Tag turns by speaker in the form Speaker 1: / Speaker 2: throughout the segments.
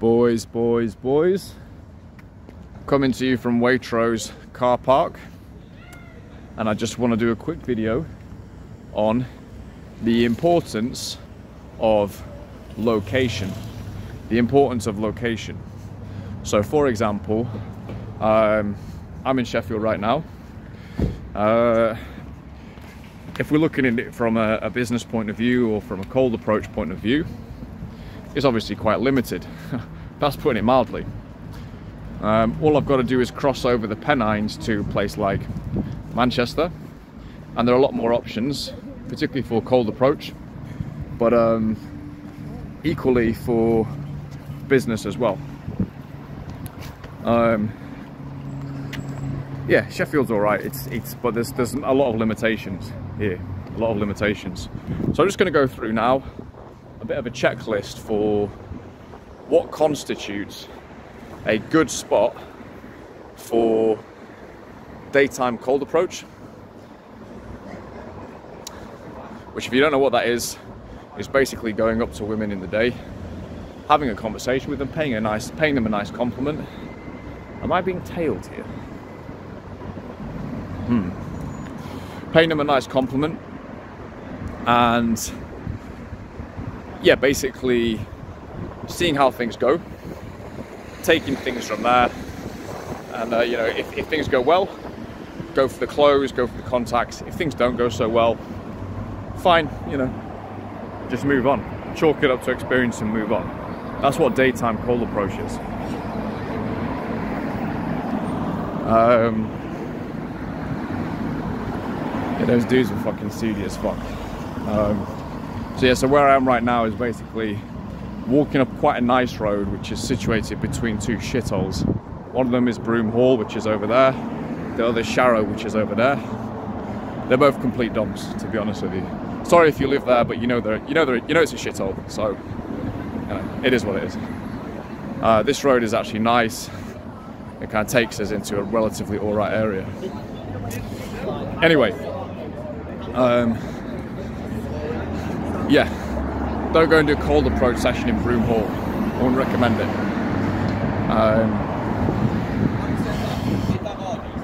Speaker 1: Boys, coming to you from Waitrose car park, and I just want to do a quick video on the importance of location. So for example, I'm in Sheffield right now. If we're looking at it from a business point of view or from a cold approach point of view, it's obviously quite limited. That's putting it mildly. All I've got to do is cross over the Pennines to a place like Manchester, and there are a lot more options, particularly for cold approach, but equally for business as well. Yeah, Sheffield's all right. But there's a lot of limitations here, So I'm just going to go through now a bit of a checklist for what constitutes a good spot for daytime cold approach, which, if you don't know what that is basically going up to women in the day, having a conversation with them, paying them a nice compliment. Am I being tailed here? Paying them a nice compliment, and yeah, basically seeing how things go, taking things from there, and you know, if things go well, go for the close, go for the contacts. If things don't go so well, fine, you know, just move on, chalk it up to experience and move on. That's what daytime cold approach is. Yeah, those dudes were fucking seedy as fuck. So yeah, so where I am right now is basically walking up quite a nice road which is situated between two shitholes. One of them is Broom Hall, which is over there. The other is Sharrow, which is over there. They're both complete dumps, to be honest with you. Sorry if you live there, but you know it's a shithole, so you know, it is what it is. This road is actually nice. It kind of takes us into a relatively alright area. Anyway, yeah, don't go and do a cold approach session in Broom Hall. I wouldn't recommend it.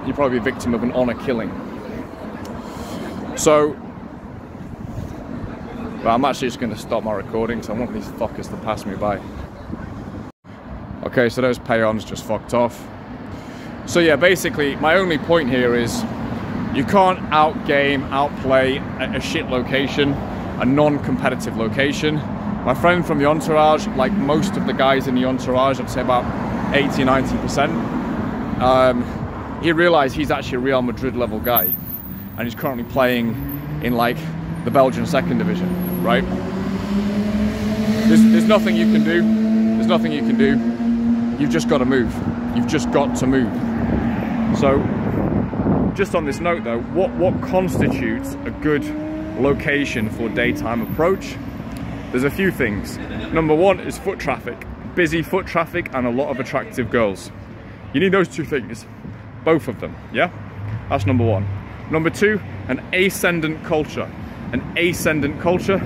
Speaker 1: You'd probably be a victim of an honour killing. So, but I'm actually just going to stop my recording because I want these fuckers to pass me by. Okay, so those pay-ons just fucked off. So yeah, basically my only point here is you can't outplay a shit location, a non-competitive location. My friend from the Entourage, like most of the guys in the Entourage, I'd say about 80–90%, he realized he's actually a Real Madrid level guy, and he's currently playing in like the Belgian second division, right? There's nothing you can do. You've just got to move. So, just on this note though, what constitutes a good location for daytime approach? There's a few things. Number one is foot traffic. Busy foot traffic and a lot of attractive girls. You need those two things. Both of them, yeah? That's number one. Number two, an ascendant culture. An ascendant culture,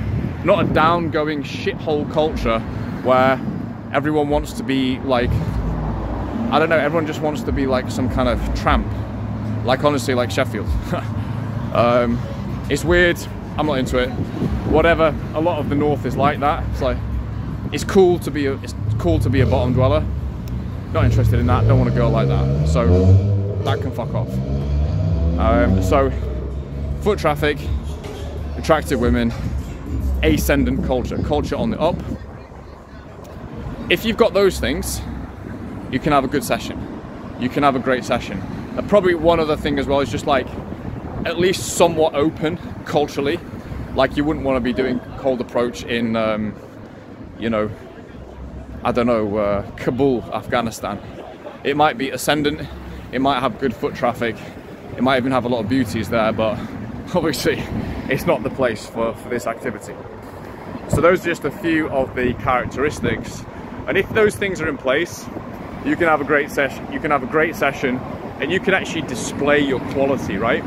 Speaker 1: not a down-going shithole culture where everyone wants to be like, I don't know, everyone just wants to be like some kind of tramp. Like, honestly, like Sheffield. It's weird, I'm not into it. Whatever, a lot of the north is like that. It's like, it's cool to be a bottom dweller. Not interested in that, don't want a girl like that. So, that can fuck off. So, foot traffic, attractive women, ascendant culture on the up. If you've got those things, you can have a good session. You can have a great session. Probably one other thing as well is just like, at least somewhat open culturally. Like, you wouldn't want to be doing cold approach in, you know, I don't know, Kabul, Afghanistan. It might be ascendant, it might have good foot traffic, it might even have a lot of beauties there, but obviously it's not the place for this activity. So those are just a few of the characteristics, and if those things are in place, you can have a great session. And you can actually display your quality, right?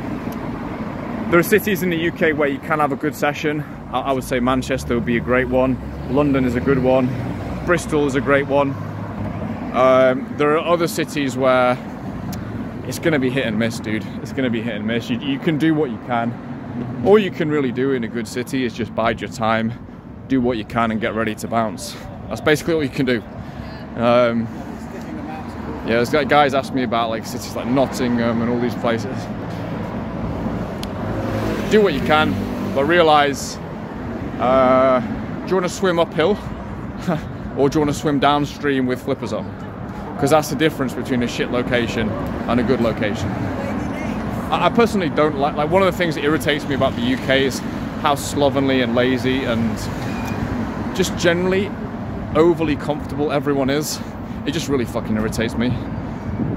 Speaker 1: There are cities in the UK where you can have a good session. I would say Manchester would be a great one. London is a good one. Bristol is a great one. There are other cities where it's going to be hit and miss, dude. It's going to be hit and miss. You can do what you can. All you can really do in a good city is just bide your time, do what you can, and get ready to bounce. That's basically all you can do. Yeah, there's guys ask me about like cities like Nottingham and all these places. Do what you can, but realize, do you want to swim uphill or do you want to swim downstream with flippers on? Because that's the difference between a shit location and a good location. I personally don't like one of the things that irritates me about the UK is how slovenly and lazy and just generally overly comfortable everyone is. It just really fucking irritates me.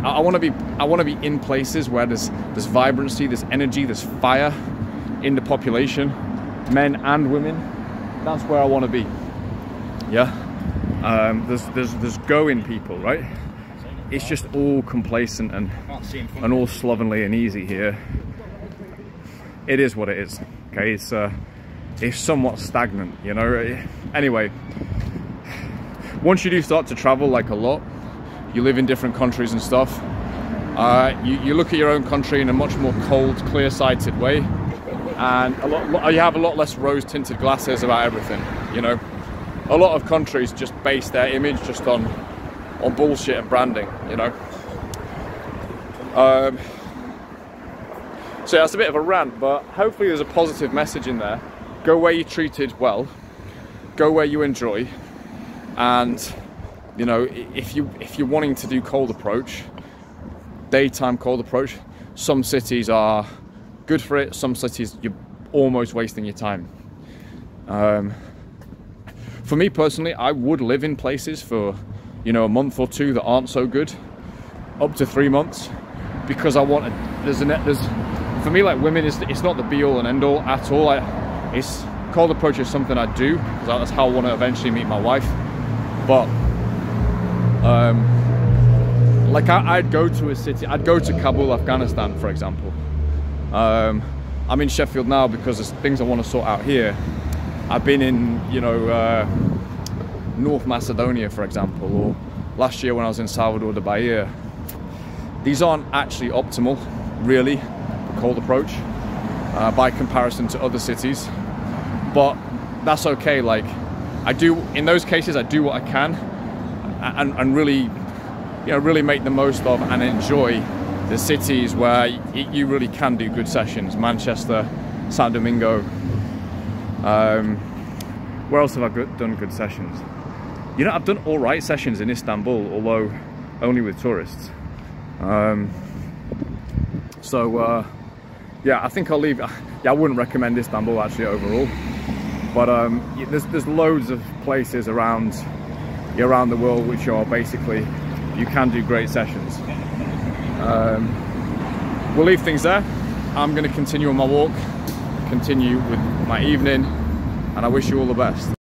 Speaker 1: I want to be in places where there's vibrancy, there's energy, there's fire in the population, men and women. That's where I want to be. Yeah. There's go in people, right? It's just all complacent and all slovenly and easy here. It is what it is. Okay, it's somewhat stagnant, you know. Anyway, once you do start to travel like a lot, you live in different countries and stuff. You look at your own country in a much more cold, clear-sighted way, and you have a lot less rose-tinted glasses about everything. You know, a lot of countries just base their image just on bullshit and branding. You know. So that's a bit of a rant, but hopefully there's a positive message in there. Go where you're treated well. Go where you enjoy. And you know, if you're wanting to do cold approach, daytime cold approach, some cities are good for it. Some cities you're almost wasting your time. For me personally, I would live in places for, you know, a month or two that aren't so good, up to 3 months, because I want for me, like, women it's not the be all and end all at all. It's cold approach is something I do because that's how I want to eventually meet my wife. But like I'd go to a city, I'd go to Kabul, Afghanistan, for example. I'm in Sheffield now because there's things I want to sort out here. I've been in, you know, North Macedonia, for example, or last year when I was in Salvador de Bahia. These aren't actually optimal, really, for cold approach by comparison to other cities, but that's okay. Like, in those cases, I do what I can and really, you know, really make the most of and enjoy the cities where you really can do good sessions. Manchester, Santo Domingo. Where else have I done good sessions? You know, I've done all right sessions in Istanbul, although only with tourists. Yeah, I think I'll leave. Yeah, I wouldn't recommend Istanbul actually overall, but there's loads of places around the world which are basically, you can do great sessions. We'll leave things there. I'm going to continue on my walk, continue with my evening, and I wish you all the best.